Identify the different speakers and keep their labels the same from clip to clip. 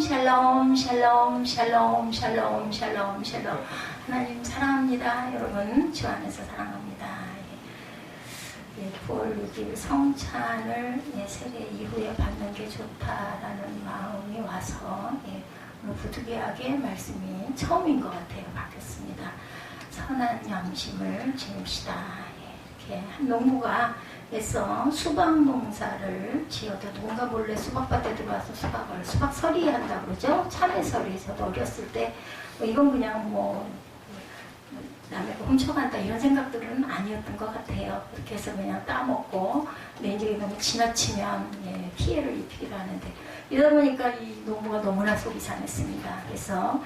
Speaker 1: 샬롬 샬롬 샬롬 샬롬 샬롬 샬롬. 하나님 사랑합니다. 여러분 주 안에서 사랑합니다. 예, 9월 6일 성찬을 세례 이후에 받는 게 좋다라는 마음이 와서 오늘 부득이하게 말씀이 처음인 것 같아요. 바뀌었습니다. 선한 양심을 지닙시다. 이렇게 한 농부가 애써 수박 농사를 지어도 누군가 몰래 수박밭에 들어와서 수박서리 한다고 그러죠. 참외서리. 저도 어렸을 때 이건 그냥 남의 거 훔쳐간다 이런 생각들은 아니었던 것 같아요. 그렇게 해서 그냥 따먹고 내인적이 너무 지나치면 피해를 입히기도 하는데 이러다 보니까 이 농부가 너무나 속이 상했습니다. 그래서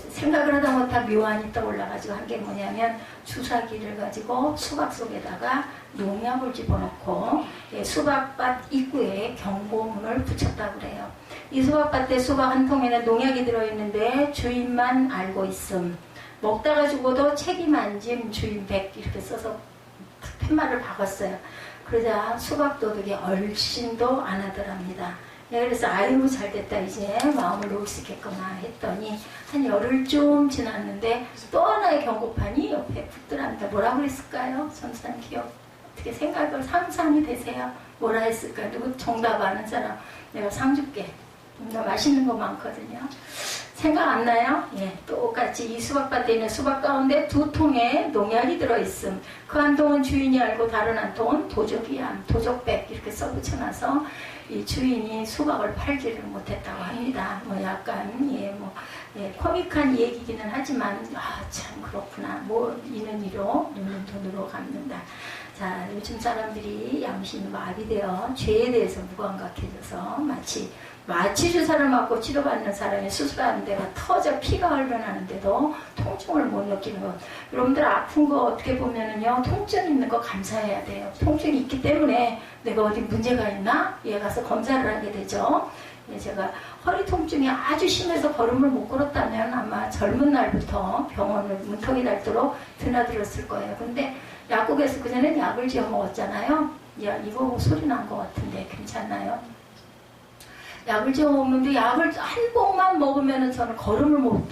Speaker 1: 생각을 하다 못한 묘안이 떠올라가지고 한 게 뭐냐면 주사기를 가지고 수박 속에다가 농약을 집어넣고 수박밭 입구에 경고문을 붙였다고 그래요. 이 수박밭에 수박 한 통에는 농약이 들어있는데 주인만 알고 있음. 먹다가 죽어도 책임 안 짐 주인 100 이렇게 써서 팻말을 박았어요. 그러자 수박도둑이 얼씬도 안 하더랍니다. 그래서 아이고 잘됐다 이제 마음을 놓을 수 있겠구나 했더니 한 열흘 좀 지났는데 또 하나의 경고판이 옆에 붙더랍니다. 뭐라고 그랬을까요? 선수단 기억 어떻게 생각을 상상이 되세요? 뭐라 했을까요? 누구 정답 아는 사람 내가 상 줄게. 맛있는 거 많거든요. 생각 안 나요? 똑같이 이 수박밭에 있는 수박 가운데 2통에 농약이 들어있음. 그 한 통은 주인이 알고 다른 한 통은 도적이야. 도적백 이렇게 써붙여놔서 이 주인이 수박을 팔지를 못했다고 합니다. 약간 코믹한 얘기기는 하지만 참 그렇구나. 이는 이로 눈은 돈으로 갚는다. 자, 요즘 사람들이 양심이 마비되어 죄에 대해서 무감각해져서 마치 주사를 맞고 치료받는 사람이 수술하는 데가 터져 피가 흘러나는데도 통증을 못 느끼는 것. 여러분들 아픈 거 어떻게 보면은요, 통증 있는 거 감사해야 돼요. 통증이 있기 때문에 내가 어디 문제가 있나? 가서 검사를 하게 되죠. 제가 허리 통증이 아주 심해서 걸음을 못 걸었다면 아마 젊은 날부터 병원을 문턱이 닳도록 드나들었을 거예요. 근데 약국에서 그전엔 약을 지어 먹었잖아요. 이거 소리 난 것 같은데 괜찮나요? 약을 지어 먹는데 약을 한 봉만 먹으면 저는 걸음을 못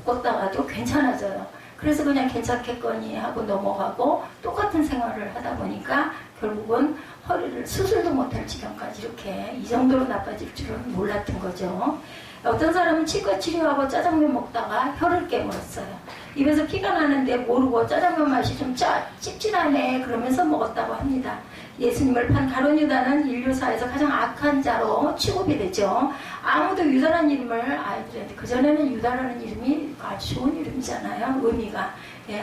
Speaker 1: 걷다가도 괜찮아져요. 그래서 그냥 괜찮겠거니 하고 넘어가고 똑같은 생활을 하다 보니까 결국은 허리를 수술도 못할 지경까지 이렇게 이 정도로 나빠질 줄은 몰랐던 거죠. 어떤 사람은 치과 치료하고 짜장면 먹다가 혀를 깨물었어요. 입에서 피가 나는데 모르고 짜장면 맛이 좀 찝찝하네 그러면서 먹었다고 합니다. 예수님을 판 가룟 유다는 인류사에서 가장 악한 자로 취급이 되죠. 아무도 유다라는 이름을 아이들한테 그전에는 유다라는 이름이 아주 좋은 이름이잖아요. 의미가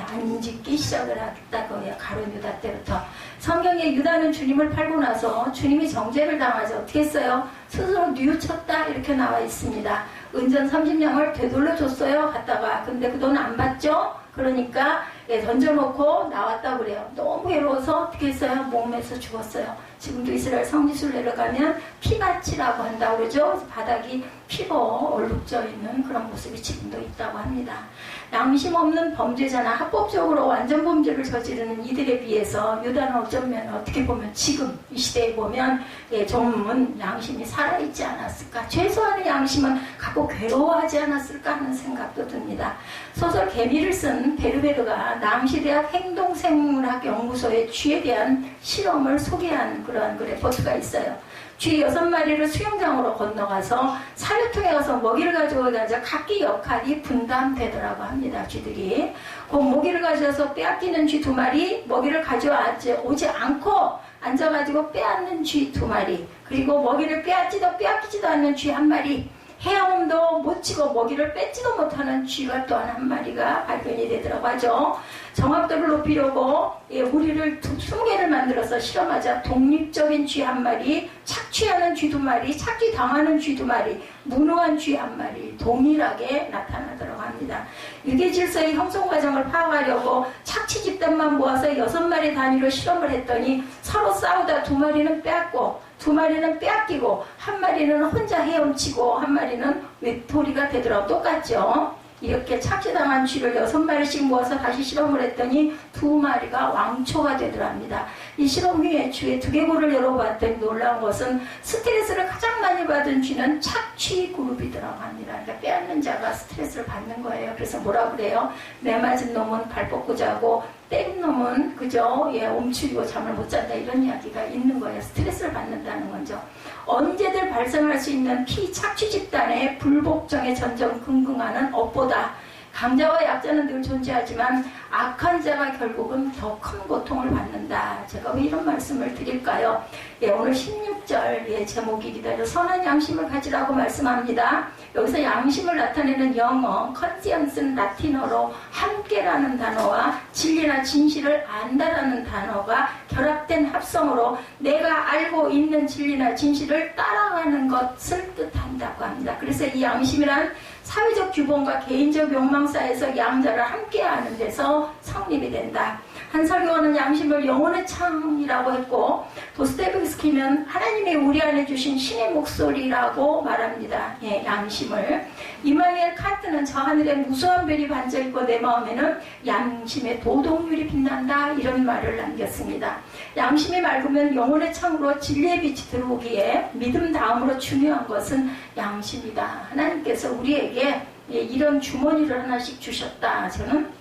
Speaker 1: 안 짓기 시작을 했다고요. 가룟 유다 때부터. 성경에 유다는 주님을 팔고 나서 주님이 정죄를 당하죠. 어떻게 했어요? 스스로 뉘우쳤다 이렇게 나와 있습니다. 은전 30냥을 되돌려 줬어요. 갔다가 근데 그 돈 안 받죠. 그러니까 던져놓고 나왔다고 그래요. 너무 괴로워서 어떻게 했어요? 몸에서 죽었어요. 지금도 이스라엘 성지순 내려가면 피같이라고 한다고 그러죠. 바닥이 피로 얼룩져 있는 그런 모습이 지금도 있다고 합니다. 양심 없는 범죄자나 합법적으로 완전 범죄를 저지르는 이들에 비해서 유다는 어쩌면 어떻게 보면 지금 이 시대에 보면 좀 양심이 살아있지 않았을까. 최소한의 양심은 갖고 괴로워하지 않았을까 하는 생각도 듭니다. 소설 개미를 쓴 베르베르가 남시대학 행동생물학 연구소의 쥐에 대한 실험을 소개한 그러한 레포트가 있어요. 쥐 6마리를 수영장으로 건너가서 사료통에 가서 먹이를 가져오자 각기 역할이 분담되더라고 합니다. 쥐들이. 그 먹이를 가져와서 빼앗기는 쥐 2마리, 먹이를 가져오지 않고 앉아가지고 빼앗는 쥐 2마리, 그리고 먹이를 빼앗기지도 않는 쥐 1마리, 헤엄도 못 치고 먹이를 뺏지도 못하는 쥐가 또한 1마리가 발견이 되더라고 하죠. 정확도를 높이려고 우리를 20개를 만들어서 실험하자 독립적인 쥐 1마리, 착취하는 쥐 2마리, 착취당하는 쥐 2마리, 무능한 쥐 1마리 동일하게 나타나더라고 합니다. 유기질서의 형성 과정을 파악하려고 착취 집단만 모아서 6마리 단위로 실험을 했더니 서로 싸우다 2마리는 빼앗고 2마리는 빼앗기고 1마리는 혼자 헤엄치고 1마리는 외톨이가 되더라고. 똑같죠? 이렇게 착취당한 쥐를 6마리씩 모아서 다시 실험을 했더니 2마리가 왕초가 되더랍니다. 이 실험 후에 주에 두개골을 열어봤더니 놀라운 것은 스트레스를 가장 많이 받은 쥐는 착취 그룹이더라고 합니다. 그러니까 빼앗는 자가 스트레스를 받는 거예요. 그래서 뭐라 그래요? 매 맞은 놈은 발 뻗고 자고 때린 놈은 그저 옴추리고 잠을 못 잔다, 이런 이야기가 있는 거예요. 스트레스를 받는다는 거죠. 언제든 발생할 수 있는 피착취 집단의 불복종에 전전긍긍하는 업보다 강자와 약자는 늘 존재하지만 악한 자가 결국은 더 큰 고통을 받는다. 제가 왜 이런 말씀을 드릴까요? 오늘 16절 제목이기도 선한 양심을 가지라고 말씀합니다. 여기서 양심을 나타내는 영어 컨시언스는 라틴어로 함께라는 단어와 진리나 진실을 안다라는 단어가 결합된 합성으로 내가 알고 있는 진리나 진실을 따라가는 것을 뜻한다고 합니다. 그래서 이 양심이란 사회적 규범과 개인적 욕망 사이에서 양자를 함께하는 데서 성립이 된다. 한 설교는 양심을 영혼의 창이라고 했고, 도스토옙스키는 하나님의 우리 안에 주신 신의 목소리라고 말합니다. 양심을. 이마누엘 칸트는 저 하늘에 무수한 별이 반짝이고 내 마음에는 양심의 도덕률이 빛난다, 이런 말을 남겼습니다. 양심이 맑으면 영혼의 창으로 진리의 빛이 들어오기에 믿음 다음으로 중요한 것은 양심이다. 하나님께서 우리에게 이런 주머니를 하나씩 주셨다. 저는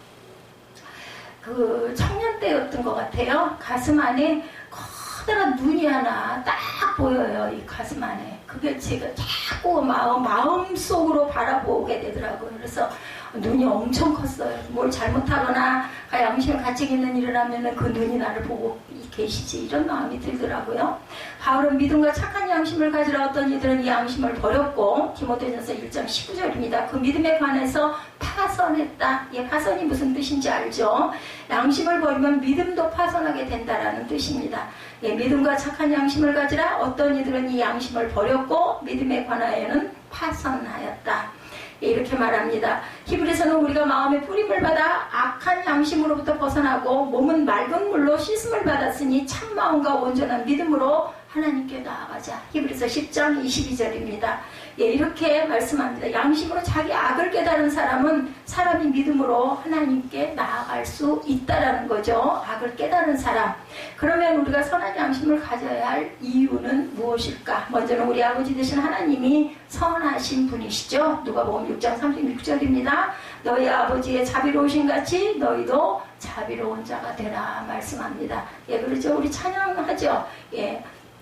Speaker 1: 그 청년 때였던 것 같아요. 가슴 안에 커다란 눈이 하나 딱 보여요. 이 가슴 안에. 그게 제가 자꾸 마음속으로 바라보게 되더라고요. 그래서 눈이 엄청 컸어요. 뭘 잘못하거나 양심을 가책 있는 일을 하면 그 눈이 나를 보고 계시지, 이런 마음이 들더라고요. 바울은 믿음과 착한 양심을 가지러 어떤 이들은 이 양심을 버렸고, 디모데전서 1장 19절입니다. 그 믿음에 관해서 파선했다. 파선이 무슨 뜻인지 알죠? 양심을 버리면 믿음도 파선하게 된다라는 뜻입니다. 믿음과 착한 양심을 가지라 어떤 이들은 이 양심을 버렸고 믿음에 관하여는 파선하였다. 이렇게 말합니다. 히브리서는 우리가 마음의 뿌림을 받아 악한 양심으로부터 벗어나고 몸은 맑은 물로 씻음을 받았으니 참 마음과 온전한 믿음으로 하나님께 나아가자. 히브리서 10장 22절입니다. 이렇게 말씀합니다. 양심으로 자기 악을 깨달은 사람은 사람이 믿음으로 하나님께 나아갈 수 있다라는 거죠. 악을 깨달은 사람. 그러면 우리가 선한 양심을 가져야 할 이유는 무엇일까? 먼저는 우리 아버지 되신 하나님이 선하신 분이시죠. 누가복음 6장 36절입니다. 너희 아버지의 자비로우신 같이 너희도 자비로운 자가 되라 말씀합니다. 그렇죠. 우리 찬양하죠.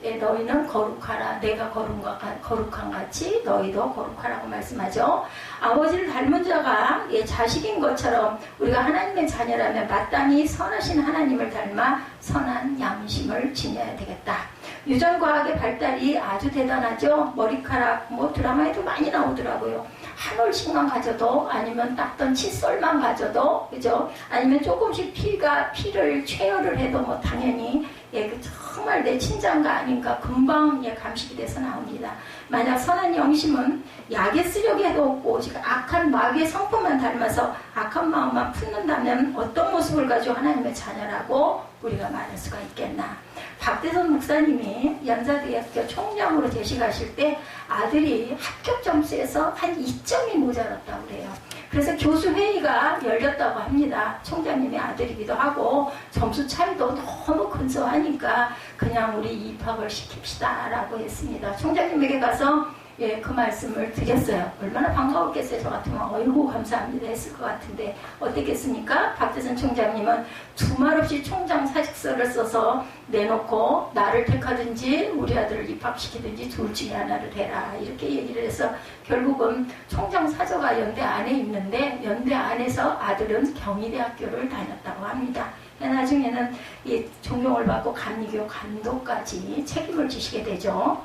Speaker 1: 너희는 거룩하라. 내가 거룩한 같이 너희도 거룩하라고 말씀하죠. 아버지를 닮은 자가 자식인 것처럼 우리가 하나님의 자녀라면 마땅히 선하신 하나님을 닮아 선한 양심을 지녀야 되겠다. 유전과학의 발달이 아주 대단하죠. 머리카락 드라마에도 많이 나오더라고요. 한 올씩만 가져도, 아니면 닦던 칫솔만 가져도, 그죠? 아니면 조금씩 피를 채열을 해도 당연히 정말 내 친자인가 아닌가 금방 감식이 돼서 나옵니다. 만약 선한 영심은 약에 쓰려고 해도 없고 악한 마귀의 성품만 닮아서 악한 마음만 품는다면 어떤 모습을 가지고 하나님의 자녀라고 우리가 말할 수가 있겠나. 박대선 목사님이 연사대학교 총장으로 재직하실 때 아들이 합격 점수에서 한 2점이 모자랐다고 그래요. 그래서 교수회의가 열렸다고 합니다. 총장님의 아들이기도 하고 점수 차이도 너무 근소하니까 그냥 우리 입학을 시킵시다 라고 했습니다. 총장님에게 가서 그 말씀을 드렸어요. 얼마나 반가웠겠어요. 저 같으면 어이구 감사합니다 했을 것 같은데 어땠겠습니까? 박대선 총장님은 두말 없이 총장 사직서를 써서 내놓고 나를 택하든지 우리 아들을 입학시키든지 둘 중에 하나를 해라 이렇게 얘기를 해서 결국은 총장 사저가 연대 안에 있는데 연대 안에서 아들은 경희대학교를 다녔다고 합니다. 나중에는 이 존경을 받고 감리교 감독까지 책임을 지시게 되죠.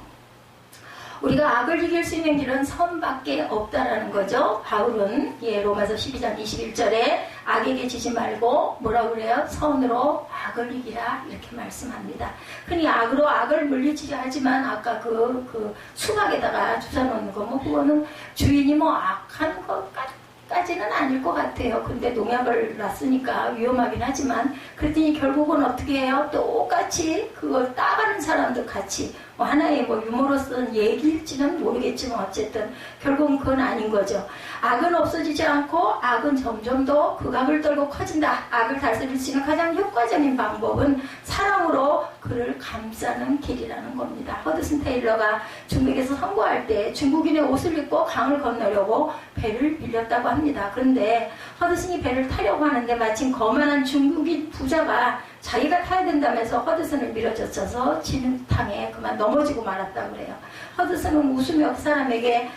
Speaker 1: 우리가 악을 이길 수 있는 길은 선밖에 없다라는 거죠. 바울은 로마서 12장 21절에 악에게 지지 말고 뭐라고 그래요? 선으로 악을 이기라 이렇게 말씀합니다. 흔히 악으로 악을 물리치려 하지만 아까 그 수박에다가 주워 놓는 거 그거는 주인이 악한 것까지는 아닐 것 같아요. 근데 농약을 놨으니까 위험하긴 하지만 그랬더니 결국은 어떻게 해요? 똑같이 그걸 따가는 사람도 같이 뭐 하나의 뭐 유머로 쓴 얘기일지는 모르겠지만 어쨌든 결국은 그건 아닌 거죠. 악은 없어지지 않고 악은 점점 더 극악을 떨고 커진다. 악을 다스릴 수 있는 가장 효과적인 방법은 사랑으로 그를 감싸는 길이라는 겁니다. 허드슨 테일러가 중국에서 선거할 때 중국인의 옷을 입고 강을 건너려고 배를 빌렸다고 합니다. 그런데 허드슨이 배를 타려고 하는데 마침 거만한 중국인 부자가 자기가 타야 된다면서 허드슨을 밀어젖혀서 진흙탕에 그만 넘어지고 말았다고 그래요. 허드슨은 웃으며 그 사람에게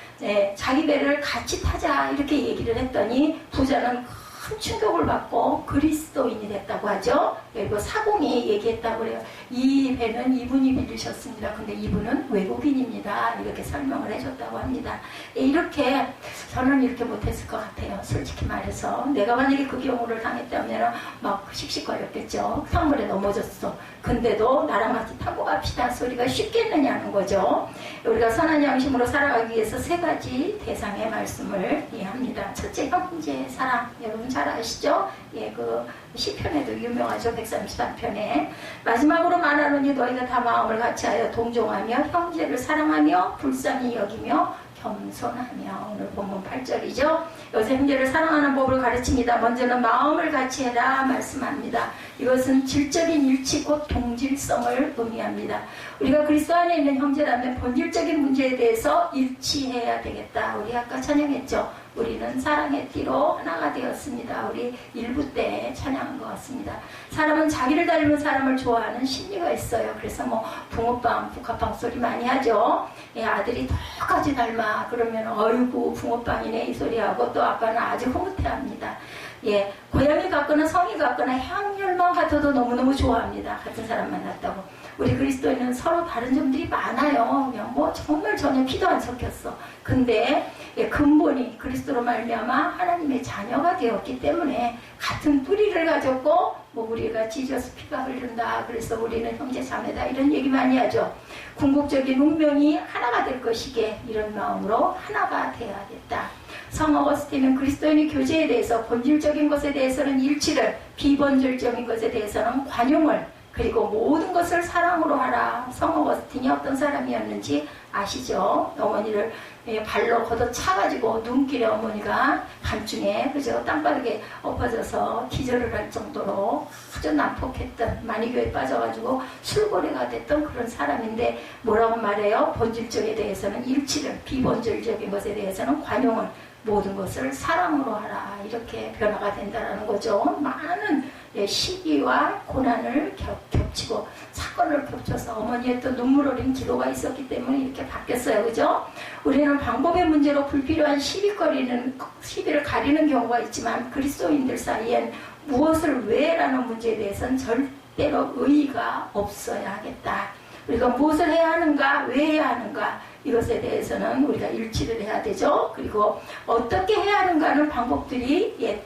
Speaker 1: 자기 배를 같이 타자 이렇게 얘기를 했더니 부자는 큰 충격을 받고 그리스도인이 됐다고 하죠. 그리고 사공이 얘기했다고 그래요. 이 배는 이분이 빌리셨습니다. 근데 이분은 외국인입니다. 이렇게 설명을 해줬다고 합니다. 이렇게 저는 이렇게 못했을 것 같아요. 솔직히 말해서 내가 만약에 그 경우를 당했다면 막 씩씩거렸겠죠. 강물에 넘어졌어. 근데도 나랑 같이 타고 갑시다 소리가 쉽겠느냐는 거죠. 우리가 선한 양심으로 살아가기 위해서 세 가지 대상의 말씀을 합니다. 첫째, 형제 사랑. 여러분 잘 아시죠? 예, 그 시편에도 유명하죠. 133편에 마지막으로 말하노니 너희가 다 마음을 같이하여 동정하며 형제를 사랑하며 불쌍히 여기며 겸손하며. 오늘 본문 8절이죠. 여기서 형제를 사랑하는 법을 가르칩니다. 먼저는 마음을 같이해라 말씀합니다. 이것은 질적인 일치 곧 동질성을 의미합니다. 우리가 그리스도 안에 있는 형제라면 본질적인 문제에 대해서 일치해야 되겠다. 우리 아까 찬양했죠. 우리는 사랑의 띠로 하나가 되었습니다. 우리 1부 때 찬양한 것 같습니다. 사람은 자기를 닮은 사람을 좋아하는 심리가 있어요. 그래서 뭐 붕어빵, 북한빵 소리 많이 하죠. 예, 아들이 똑같이 닮아. 그러면 어이구 붕어빵이네 이 소리하고 또 아빠는 아주 흐뭇해합니다. 예, 고양이 같거나 성이 같거나 향열만 같아도 너무너무 좋아합니다. 같은 사람 만났다고. 우리 그리스도인은 서로 다른 점들이 많아요. 그냥 뭐 정말 전혀 피도 안 섞였어. 근데 예, 근본이 그리스도로 말미암아 하나님의 자녀가 되었기 때문에 같은 뿌리를 가졌고 뭐 우리가 지저스 피가 흐른다. 그래서 우리는 형제 자매다. 이런 얘기 많이 하죠. 궁극적인 운명이 하나가 될 것이기에 이런 마음으로 하나가 되어야겠다. 성 어거스틴은 그리스도인의 교제에 대해서 본질적인 것에 대해서는 일치를, 비본질적인 것에 대해서는 관용을, 그리고 모든 것을 사랑으로 하라. 성 어거스틴이 어떤 사람이었는지 아시죠? 어머니를 발로 걷어차가지고 눈길에 어머니가 밤중에 그저 땅바닥에 엎어져서 기절을 할 정도로 아주 난폭했던, 만이교에 빠져가지고 술고래가 됐던 그런 사람인데 뭐라고 말해요? 본질적에 대해서는 일치를, 비본질적인 것에 대해서는 관용을, 모든 것을 사랑으로 하라. 이렇게 변화가 된다는 거죠. 많은 시기와 고난을 겹치고 사건을 겹쳐서 어머니의 또 눈물 어린 기도가 있었기 때문에 이렇게 바뀌었어요. 그죠? 우리는 방법의 문제로 불필요한 시비를 가리는 경우가 있지만 그리스도인들 사이엔 무엇을 왜라는 문제에 대해서는 절대로 의의가 없어야 하겠다. 우리가 무엇을 해야 하는가, 왜 해야 하는가, 이것에 대해서는 우리가 일치를 해야 되죠. 그리고 어떻게 해야 하는가는 방법들이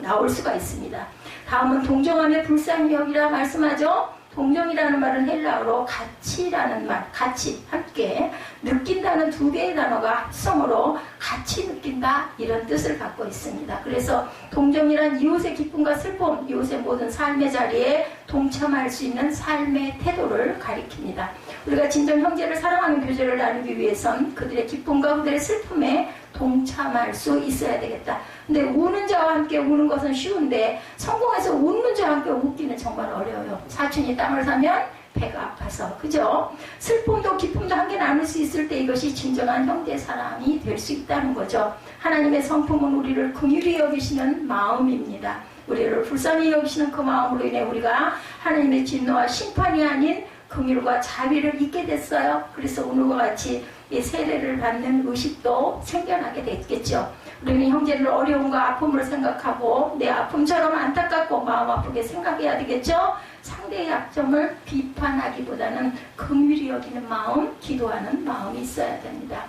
Speaker 1: 나올 수가 있습니다. 다음은 동정하며 불쌍히 여기라 말씀하죠. 동정이라는 말은 헬라어로 같이라는 말, 같이, 함께, 느낀다는 두 개의 단어가 합성으로 같이 느낀다, 이런 뜻을 갖고 있습니다. 그래서 동정이란 이웃의 기쁨과 슬픔, 이웃의 모든 삶의 자리에 동참할 수 있는 삶의 태도를 가리킵니다. 우리가 진정 형제를 사랑하는 교제를 나누기 위해선 그들의 기쁨과 그들의 슬픔에 동참할 수 있어야 되겠다. 근데 우는 자와 함께 우는 것은 쉬운데 성공해서 웃는 자와 함께 웃기는 정말 어려워요. 사촌이 땅을 사면 배가 아파서, 그죠? 슬픔도 기쁨도 함께 나눌 수 있을 때 이것이 진정한 형제 사랑이 될 수 있다는 거죠. 하나님의 성품은 우리를 긍휼히 여기시는 마음입니다. 우리를 불쌍히 여기시는 그 마음으로 인해 우리가 하나님의 진노와 심판이 아닌 긍휼과 자비를 잊게 됐어요. 그래서 오늘과 같이 이 세례를 받는 의식도 생겨나게 됐겠죠. 우리는 형제를 어려움과 아픔을 생각하고 내 아픔처럼 안타깝고 마음 아프게 생각해야 되겠죠. 상대의 약점을 비판하기보다는 긍휼히 여기는 마음, 기도하는 마음이 있어야 됩니다.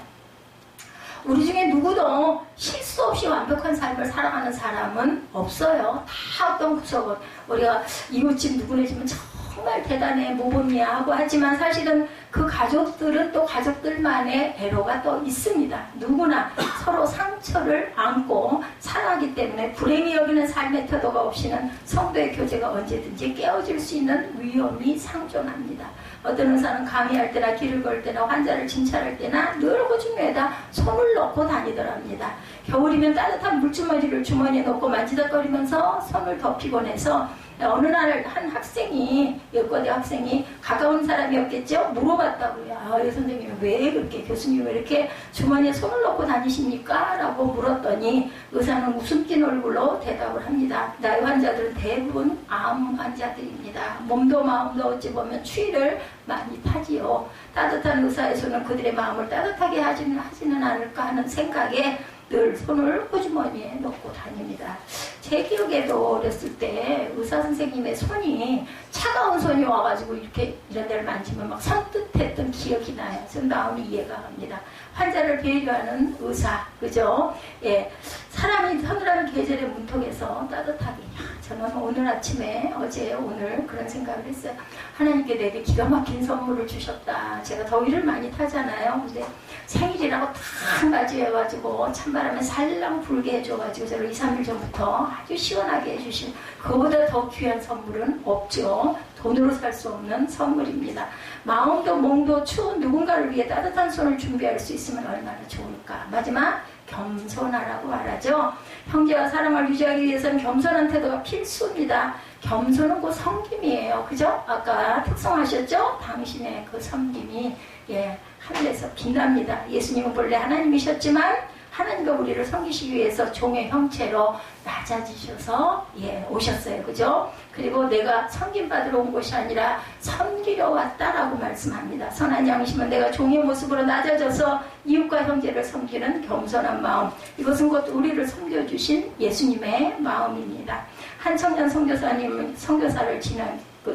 Speaker 1: 우리 중에 누구도 실수 없이 완벽한 삶을 살아가는 사람은 없어요. 다 어떤 구석은 우리가 이웃집 누구네 집은 정말 대단해, 모범이야 하고 하지만 사실은 그 가족들은 또 가족들만의 애로가 또 있습니다. 누구나 서로 상처를 안고 살아가기 그렇기 때문에 불행히 여기는 삶의 태도가 없이는 성도의 교제가 언제든지 깨어질 수 있는 위험이 상존합니다. 어떤 의사는 강의할 때나 길을 걸 때나 환자를 진찰할 때나 늘 호주머니에다 손을 넣고 다니더랍니다. 겨울이면 따뜻한 물주머니를 주머니에 넣고 만지작거리면서 손을 덮이곤 해서 어느 날 한 학생이, 여과대 학생이 가까운 사람이었겠죠? 물어봤다고요. 아, 선생님 왜 그렇게, 교수님 왜 이렇게 주머니에 손을 넣고 다니십니까? 라고 물었더니 의사는 웃음 띤 얼굴로 대답을 합니다. 나의 환자들은 대부분 암 환자들입니다. 몸도 마음도 어찌 보면 추위를 많이 타지요. 따뜻한 의사의 손은 그들의 마음을 따뜻하게 하지는 않을까 하는 생각에 늘 손을 호주머니에 넣고 다닙니다. 제 기억에도 어렸을 때 의사 선생님의 손이, 차가운 손이 와가지고 이렇게 이런 데를 만지면 막 선뜻했던 기억이 나요. 지금 마음이 이해가 갑니다. 환자를 배려하는 의사, 그죠? 예, 사람이 서늘한 계절의 문턱에서 따뜻하게. 저는 오늘 아침에, 어제 오늘 그런 생각을 했어요. 하나님께 내게 기가 막힌 선물을 주셨다. 제가 더위를 많이 타잖아요. 근데 생일이라고 탁 맞이해가지고 찬바람에 살랑 불게 해줘가지고 저를 2, 3일 전부터 아주 시원하게 해주신, 그거보다 더 귀한 선물은 없죠. 돈으로 살 수 없는 선물입니다. 마음도 몸도 추운 누군가를 위해 따뜻한 손을 준비할 수 있으면 얼마나 좋을까. 마지막, 겸손하라고 말하죠. 형제와 사랑을 유지하기 위해서는 겸손한 태도가 필수입니다. 겸손은 곧 섬김이에요. 그죠? 아까 특성하셨죠? 당신의 그 섬김이, 예, 하늘에서 빛납니다. 예수님은 본래 하나님이셨지만 하나님과 우리를 섬기시기 위해서 종의 형체로 낮아지셔서, 예, 오셨어요. 그죠? 그리고 내가 섬김받으러 온 것이 아니라 섬기러 왔다라고 말씀합니다. 선한 양심은 내가 종의 모습으로 낮아져서 이웃과 형제를 섬기는 겸손한 마음. 이것은 곧 우리를 섬겨주신 예수님의 마음입니다. 한 청년 선교사를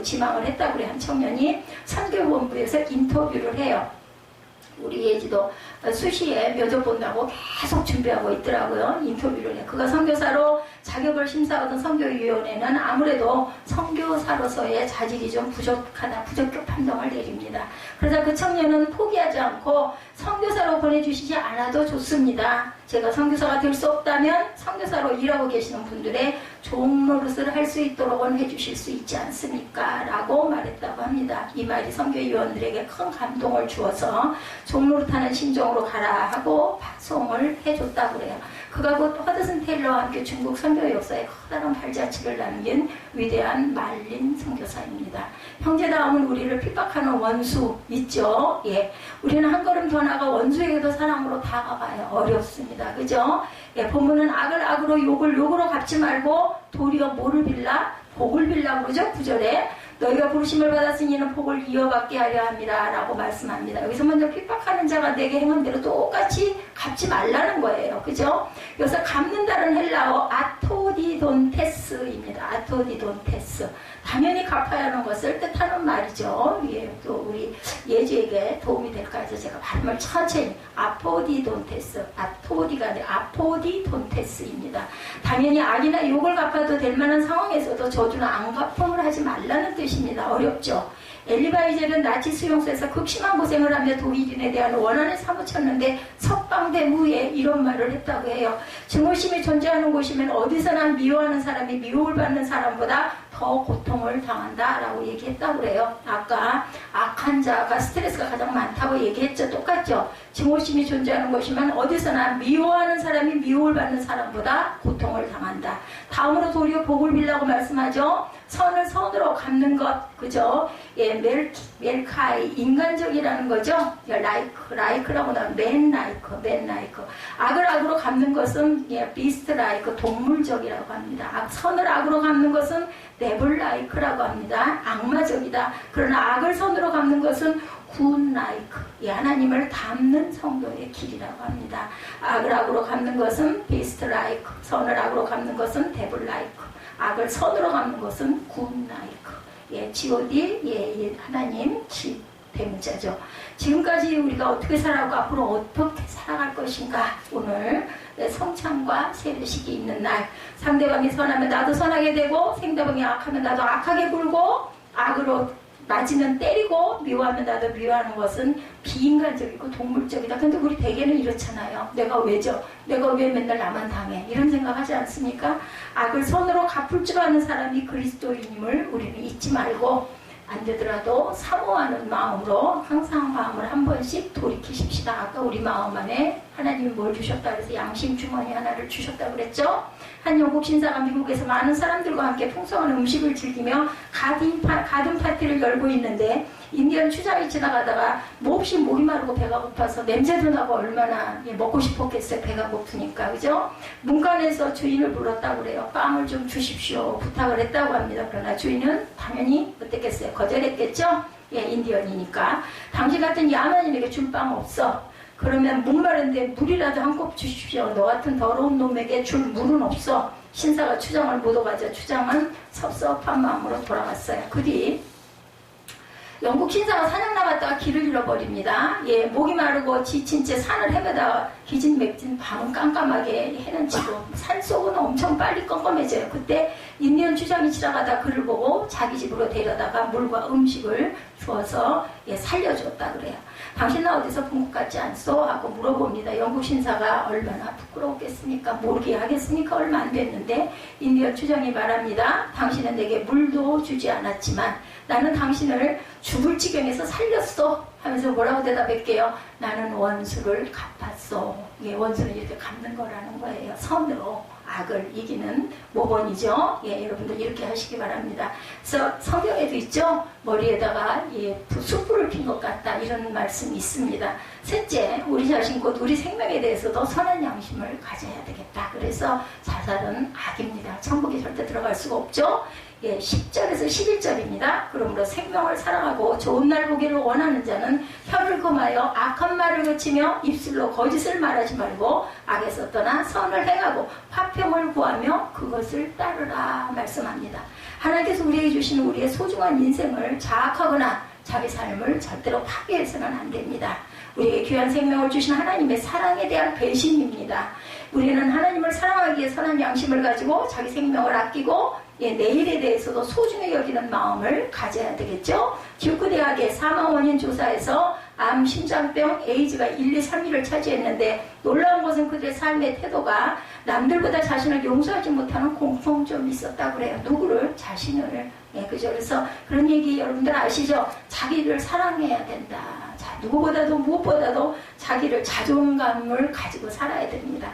Speaker 1: 지망을 했다고 그래. 한 청년이 선교본부에서 인터뷰를 해요. 우리 예지도 수시에 면접 본다고 계속 준비하고 있더라고요. 인터뷰를 해. 그가 선교사로 자격을 심사하던 선교위원회는 아무래도 선교사로서의 자질이 좀 부적격 판정을 내립니다. 그러자 그 청년은 포기하지 않고 선교사로 보내주시지 않아도 좋습니다. 제가 선교사가 될 수 없다면 선교사로 일하고 계시는 분들의 종노릇을 할 수 있도록은 해주실 수 있지 않습니까? 라고 말했다고 합니다. 이 말이 선교위원들에게 큰 감동을 주어서 종노릇하는 심정으로 가라 하고 파송을 해줬다고 그래요. 그가 곧 허드슨 테일러와 함께 중국 선교 역사에 커다란 발자취를 남긴 위대한 말린 선교사입니다. 형제다움은 우리를 핍박하는 원수 있죠? 예, 우리는 한 걸음 더 나아가 원수에게도 사랑으로 다가가요. 어렵습니다. 그죠? 예, 본문은 악을 악으로 욕을 욕으로 갚지 말고 도리어 뭐를 빌라? 복을 빌라 그러죠? 9절에 너희가 부르심을 받았으니 이는 복을 이어받게 하려 함이라 라고 말씀합니다. 여기서 먼저 핍박하는 자가 내게 행한 대로 똑같이 갚지 말라는 거예요. 그죠? 여기서 갚는다는 헬라어 아토디돈테스입니다. 아토디돈테스. 당연히 갚아야 하는 것을 뜻하는 말이죠. 예, 또 우리 예주에게 도움이 될까 해서 제가 발음을 천천히 아포디돈테스, 아토디가 아니라 아포디돈테스입니다. 당연히 악이나 욕을 갚아도 될 만한 상황에서도 저주나 안갚음을 하지 말라는 뜻입니다. 어렵죠? 엘리바이젤은 나치 수용소에서 극심한 고생을 하며 도일인에 대한 원한을 사무쳤는데 석방된 후에 이런 말을 했다고 해요. 증오심이 존재하는 곳이면 어디서나 미워하는 사람이 미움을 받는 사람보다 더 고통을 당한다라고 얘기했다고 그래요. 아까 악한 자가 스트레스가 가장 많다고 얘기했죠. 똑같죠. 증오심이 존재하는 곳이면 어디서나 미워하는 사람이 미움을 받는 사람보다 고통을 당한다. 다음으로 도리어 복을 빌라고 말씀하죠. 선을 선으로 갚는 것, 그죠? 예, 멜카이, 인간적이라는 거죠? 라이크라고 나오면 맨 라이크. 악을 악으로 갚는 것은, 예, 비스트 라이크, 동물적이라고 합니다. 선을 악으로 갚는 것은 데블 라이크라고 합니다. 악마적이다. 그러나 악을 선으로 갚는 것은 굿 라이크, 예, 하나님을 닮는 성도의 길이라고 합니다. 악을 악으로 갚는 것은 비스트 라이크, 선을 악으로 갚는 것은 데블 라이크, 악을 선으로 갚는 것은 굿 라이크. 예, G.O.D, 예, 하나님 대문자죠. 지금까지 우리가 어떻게 살아가고 앞으로 어떻게 살아갈 것인가. 오늘 성찬과 세례식이 있는 날, 상대방이 선하면 나도 선하게 되고 상대방이 악하면 나도 악하게 굴고 악으로 맞으면 때리고 미워하면 나도 미워하는 것은 비인간적이고 동물적이다. 근데 우리 대개는 이렇잖아요. 내가 왜죠? 내가 왜 맨날 나만 당해? 이런 생각하지 않습니까? 악을 선으로 갚을 줄 아는 사람이 그리스도인임을 우리는 잊지 말고 안 되더라도 사모하는 마음으로 항상 마음을 한 번씩 돌이키십시다. 아까 우리 마음 안에 하나님이 뭘 주셨다 그래서 양심 주머니 하나를 주셨다 그랬죠? 한 영국 신사가 미국에서 많은 사람들과 함께 풍성한 음식을 즐기며 가든 파티를 열고 있는데 인디언 추장이 지나가다가 몹시 목이 마르고 배가 고파서 냄새도 나고 얼마나 먹고 싶었겠어요. 배가 고프니까. 그죠? 문간에서 주인을 불렀다고 그래요. 빵을 좀 주십시오. 부탁을 했다고 합니다. 그러나 주인은 당연히 어땠겠어요? 거절했겠죠? 예, 인디언이니까. 당신 같은 야만인에게 줄 빵 없어. 그러면 목마른데 물이라도 한 컵 주십시오. 너 같은 더러운 놈에게 줄 물은 없어. 신사가 추장을 못 오가자 추장은 섭섭한 마음으로 돌아갔어요. 그 뒤 영국 신사가 사냥 나갔다가 길을 잃어버립니다. 예, 목이 마르고 지친 채 산을 헤매다가 기진맥진 밤은 깜깜하게 해는 치고 산속은 엄청 빨리 껌껌해져요. 그때 인디언 추장이 지나가다 그를 보고 자기 집으로 데려다가 물과 음식을 주어서 예, 살려줬다 그래요. 당신 나 어디서 본 것 같지 않소? 하고 물어봅니다. 영국 신사가 얼마나 부끄러웠겠습니까? 모르게 하겠습니까? 얼마 안 됐는데 인디언 추장이 말합니다. 당신은 내게 물도 주지 않았지만 나는 당신을 죽을 지경에서 살렸어 하면서 뭐라고 대답할게요? 나는 원수를 갚았어. 예, 원수는 이렇게 갚는 거라는 거예요. 선으로 악을 이기는 모범이죠. 예, 여러분들 이렇게 하시기 바랍니다. 그래서 성경에도 있죠. 머리에다가 예, 숯불을 핀 것 같다 이런 말씀이 있습니다. 셋째, 우리 자신 곧 우리 생명에 대해서도 선한 양심을 가져야 되겠다. 그래서 자살은 악입니다. 천국에 절대 들어갈 수가 없죠. 예, 10절에서 11절입니다. 그러므로 생명을 사랑하고 좋은 날 보기를 원하는 자는 혀를 금하여 악한 말을 그치며 입술로 거짓을 말하지 말고 악에서 떠나 선을 행하고 화평을 구하며 그것을 따르라 말씀합니다. 하나님께서 우리에게 주시는 우리의 소중한 인생을 자학하거나 자기 삶을 절대로 파괴해서는 안 됩니다. 우리에게 귀한 생명을 주신 하나님의 사랑에 대한 배신입니다. 우리는 하나님을 사랑하기에 선한 양심을 가지고 자기 생명을 아끼고 예, 내일에 대해서도 소중히 여기는 마음을 가져야 되겠죠. 듀크 대학의 사망 원인 조사에서 암, 심장병, 에이즈가 1, 2, 3위를 차지했는데 놀라운 것은 그들의 삶의 태도가 남들보다 자신을 용서하지 못하는 공통점이 있었다고 그래요. 누구를? 자신을. 예, 그죠? 그래서 그런 얘기 여러분들 아시죠? 자기를 사랑해야 된다. 자, 누구보다도 무엇보다도 자기를 자존감을 가지고 살아야 됩니다.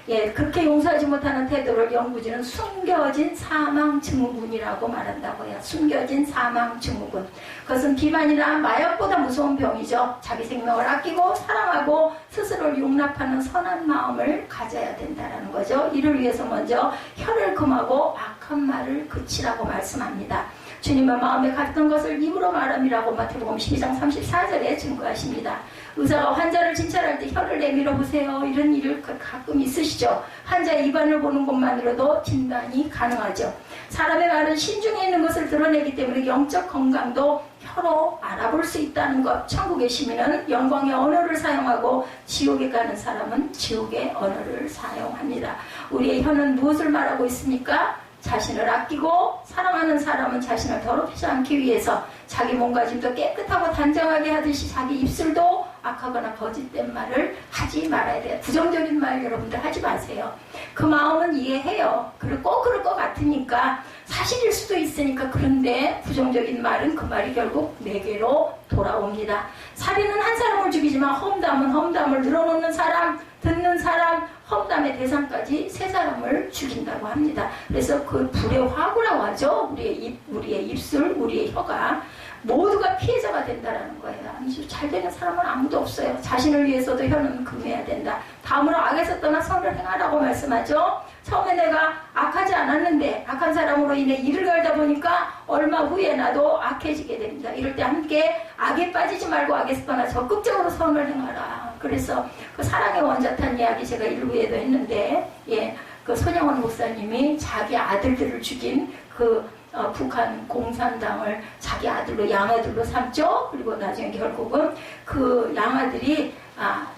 Speaker 1: 예, 그렇게 용서하지 못하는 태도를 연구진은 숨겨진 사망 증후군이라고 말한다고 해요. 숨겨진 사망 증후군. 그것은 비만이나 마약보다 무서운 병이죠. 자기 생명을 아끼고 사랑하고 스스로를 용납하는 선한 마음을 가져야 된다는 거죠. 이를 위해서 먼저 혀를 금하고 악한 말을 그치라고 말씀합니다. 주님은 마음에 갔던 것을 입으로 말함이라고 마태복음 12장 34절에 증거하십니다. 의사가 환자를 진찰할 때 혀를 내밀어 보세요. 이런 일을 가끔 있으시죠. 환자의 입안을 보는 것만으로도 진단이 가능하죠. 사람의 말은 신중에 있는 것을 드러내기 때문에 영적 건강도 혀로 알아볼 수 있다는 것. 천국의 시민은 영광의 언어를 사용하고 지옥에 가는 사람은 지옥의 언어를 사용합니다. 우리의 혀는 무엇을 말하고 있습니까? 자신을 아끼고 사랑하는 사람은 자신을 더럽히지 않기 위해서 자기 몸가짐도 깨끗하고 단정하게 하듯이 자기 입술도 악하거나 거짓된 말을 하지 말아야 돼요. 부정적인 말 여러분들 하지 마세요. 그 마음은 이해해요. 그리고 꼭 그럴 것 같으니까 사실일 수도 있으니까. 그런데 부정적인 말은 그 말이 결국 내게로 돌아옵니다. 살인은 한 사람을 죽이지만 험담은 험담을 늘어놓는 사람, 듣는 사람, 험담의 대상까지 세 사람을 죽인다고 합니다. 그래서 그 불의 화구라고 하죠. 우리의 입술, 우리의 혀가 모두가 피해자가 된다는 거예요. 아주 잘 되는 사람은 아무도 없어요. 자신을 위해서도 혀는 금해야 된다. 다음으로 악에서 떠나 선을 행하라고 말씀하죠. 처음에 내가 악하지 않았는데 악한 사람으로 인해 일을 갈다 보니까 얼마 후에 나도 악해지게 됩니다. 이럴 때 함께 악에 빠지지 말고 악에서 떠나 적극적으로 선을 행하라. 그래서 그 사랑의 원자탄 이야기 제가 일부에도 했는데, 예, 그 손영원 목사님이 자기 아들들을 죽인 북한 공산당을 자기 아들로 양아들로 삼죠. 그리고 나중에 결국은 그 양아들이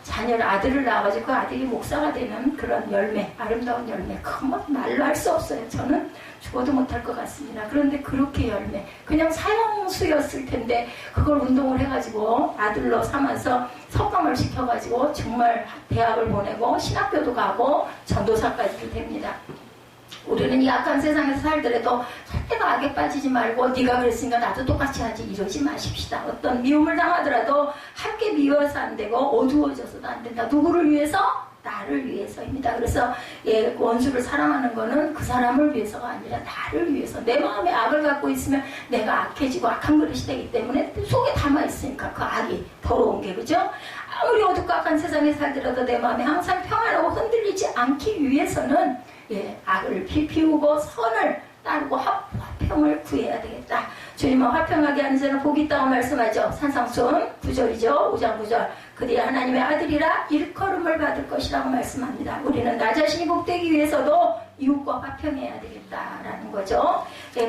Speaker 1: 자녀를 아들을 낳아가지고 그 아들이 목사가 되는 그런 열매, 아름다운 열매, 그건 말로 할 수 없어요. 저는 죽어도 못할 것 같습니다. 그런데 그렇게 열매, 그냥 사형수였을 텐데 그걸 운동을 해가지고 아들로 삼아서 석방을 시켜가지고 정말 대학을 보내고 신학교도 가고 전도사까지도 됩니다. 우리는 이 악한 세상에서 살더라도 절대가 악에 빠지지 말고 네가 그랬으니까 나도 똑같이 하지 이러지 마십시다. 어떤 미움을 당하더라도 함께 미워서 안 되고 어두워져서도 안 된다. 누구를 위해서? 나를 위해서입니다. 그래서 원수를 사랑하는 거는 그 사람을 위해서가 아니라 나를 위해서. 내 마음에 악을 갖고 있으면 내가 악해지고 악한 그릇이 되기 때문에 속에 담아있으니까 그 악이 더러운 게, 그죠? 아무리 어둡고 악한 세상에 살더라도 내 마음에 항상 평안하고 흔들리지 않기 위해서는 악을 비우고 선을 따르고 화평을 구해야 되겠다. 주님은 화평하게 하는 자는 복이 있다고 말씀하죠. 산상수훈 9절이죠. 5장 9절. 그들이 하나님의 아들이라 일컬음을 받을 것이라고 말씀합니다. 우리는 나 자신이 복되기 위해서도 이웃과 화평해야 되겠다라는 거죠.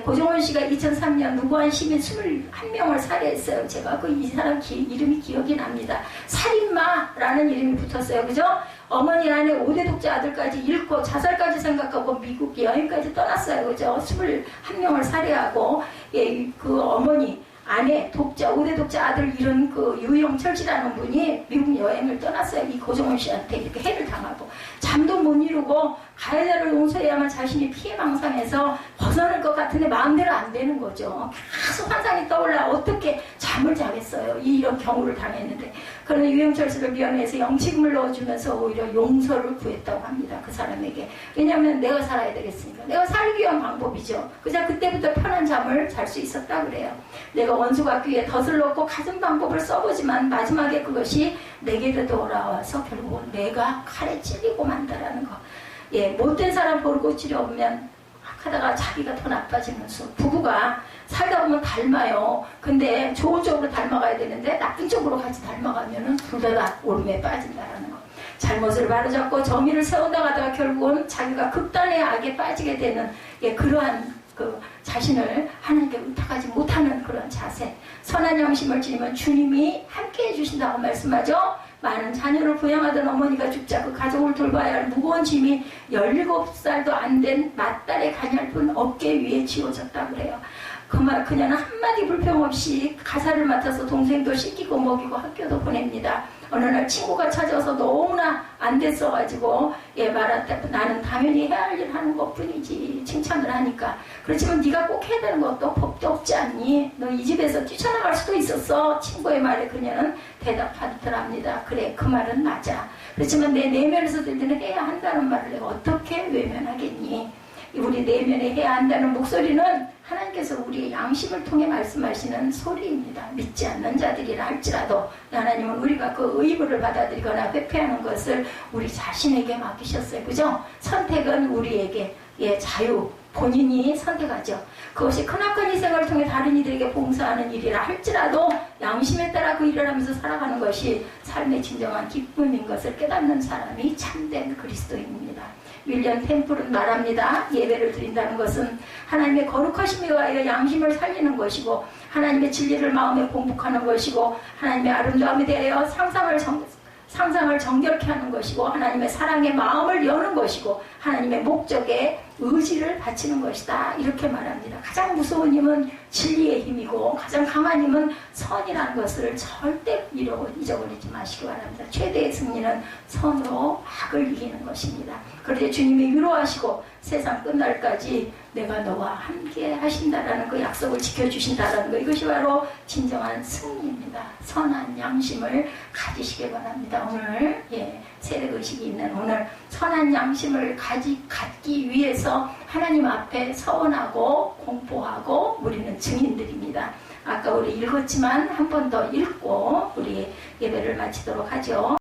Speaker 1: 고종원 씨가 2003년 무고한 시민 21명을 살해했어요. 제가 이 사람 이름이 기억이 납니다. 살인마라는 이름이 붙었어요. 그죠? 어머니 안에 5대 독자 아들까지 잃고 자살까지 생각하고 미국 여행까지 떠났어요. 그죠? 21명을 살해하고 그 어머니 아내 독자 5대 독자 아들 잃은 그 유영철 씨라는 분이 미국 여행을 떠났어요. 이 고종원 씨한테 이렇게 해를 당하고 잠도 못 이루고 가해자를 용서해야만 자신이 피해망상해서 벗어날 것 같은데 마음대로 안 되는 거죠. 계속 환상이 떠올라 어떻게 잠을 자겠어요. 이런 경우를 당했는데. 그러나 유영철 씨를 미안해서 영치금을 넣어주면서 오히려 용서를 구했다고 합니다. 그 사람에게. 왜냐하면 내가 살아야 되겠으니까. 내가 살기 위한 방법이죠. 그래서 그때부터 편한 잠을 잘 수 있었다 그래요. 내가 원수가 귀에 덫을 넣고 갖은 방법을 써보지만 마지막에 그것이 내게로 돌아와서 결국은 내가 칼에 찔리고 만다라는 거. 못된 사람 보고 치려오면 하다가 자기가 더 나빠지는 수. 부부가 살다 보면 닮아요. 근데 좋은 쪽으로 닮아가야 되는데 나쁜 쪽으로 같이 닮아가면은 둘 다 올무에 빠진다라는 거. 잘못을 바로잡고 정의를 세운다 하다가 결국은 자기가 극단의 악에 빠지게 되는 그러한 그 자신을 하나님께 의탁하지 못하는 그런 자세. 선한 양심을 지니면 주님이 함께 해주신다고 말씀하죠. 많은 자녀를 부양하던 어머니가 죽자 그 가족을 돌봐야 할 무거운 짐이 17살도 안 된 맏딸의 가냘픈 어깨 위에 지워졌다 그래요. 그녀는 한마디 불평 없이 가사를 맡아서 동생도 씻기고 먹이고 학교도 보냅니다. 어느 날 친구가 찾아와서 너무나 안 됐어가지고 말했다. 나는 당연히 해야 할 일 하는 것뿐이지. 칭찬을 하니까. 그렇지만 네가 꼭 해야 되는 것도 법도 없지 않니? 너 이 집에서 뛰쳐나갈 수도 있었어. 친구의 말에 그녀는 대답하더랍니다. 그래, 그 말은 맞아. 그렇지만 내 내면에서 들리는 해야 한다는 말을 내가 어떻게 외면하겠니? 우리 내면에 해야 한다는 목소리는 하나님께서 우리의 양심을 통해 말씀하시는 소리입니다. 믿지 않는 자들이라 할지라도 하나님은 우리가 그 의무를 받아들이거나 회피하는 것을 우리 자신에게 맡기셨어요. 그죠? 선택은 우리에게 자유, 본인이 선택하죠. 그것이 크나큰 희생을 통해 다른 이들에게 봉사하는 일이라 할지라도 양심에 따라 그 일을 하면서 살아가는 것이 삶의 진정한 기쁨인 것을 깨닫는 사람이 참된 그리스도인입니다. 윌리엄 템플은 말합니다. 예배를 드린다는 것은 하나님의 거룩하심에 의하여 양심을 살리는 것이고 하나님의 진리를 마음에 공복하는 것이고 하나님의 아름다움에 대하여 상상을 정결케 하는 것이고 하나님의 사랑의 마음을 여는 것이고 하나님의 목적에 의지를 바치는 것이다. 이렇게 말합니다. 가장 무서운 힘은 진리의 힘이고 가장 강한 힘은 선이라는 것을 절대 잊어버리지 마시기 바랍니다. 최대의 승리는 선으로 악을 이기는 것입니다. 그런데 주님이 위로하시고 세상 끝날까지 내가 너와 함께 하신다라는 그 약속을 지켜주신다라는 거, 이것이 바로 진정한 승리입니다. 선한 양심을 가지시기 바랍니다. 오늘 세례의식이 있는 오늘 선한 양심을 갖기 위해서 하나님 앞에 서원하고 공포하고 우리는 증인들입니다. 아까 우리 읽었지만 한 번 더 읽고 우리 예배를 마치도록 하죠.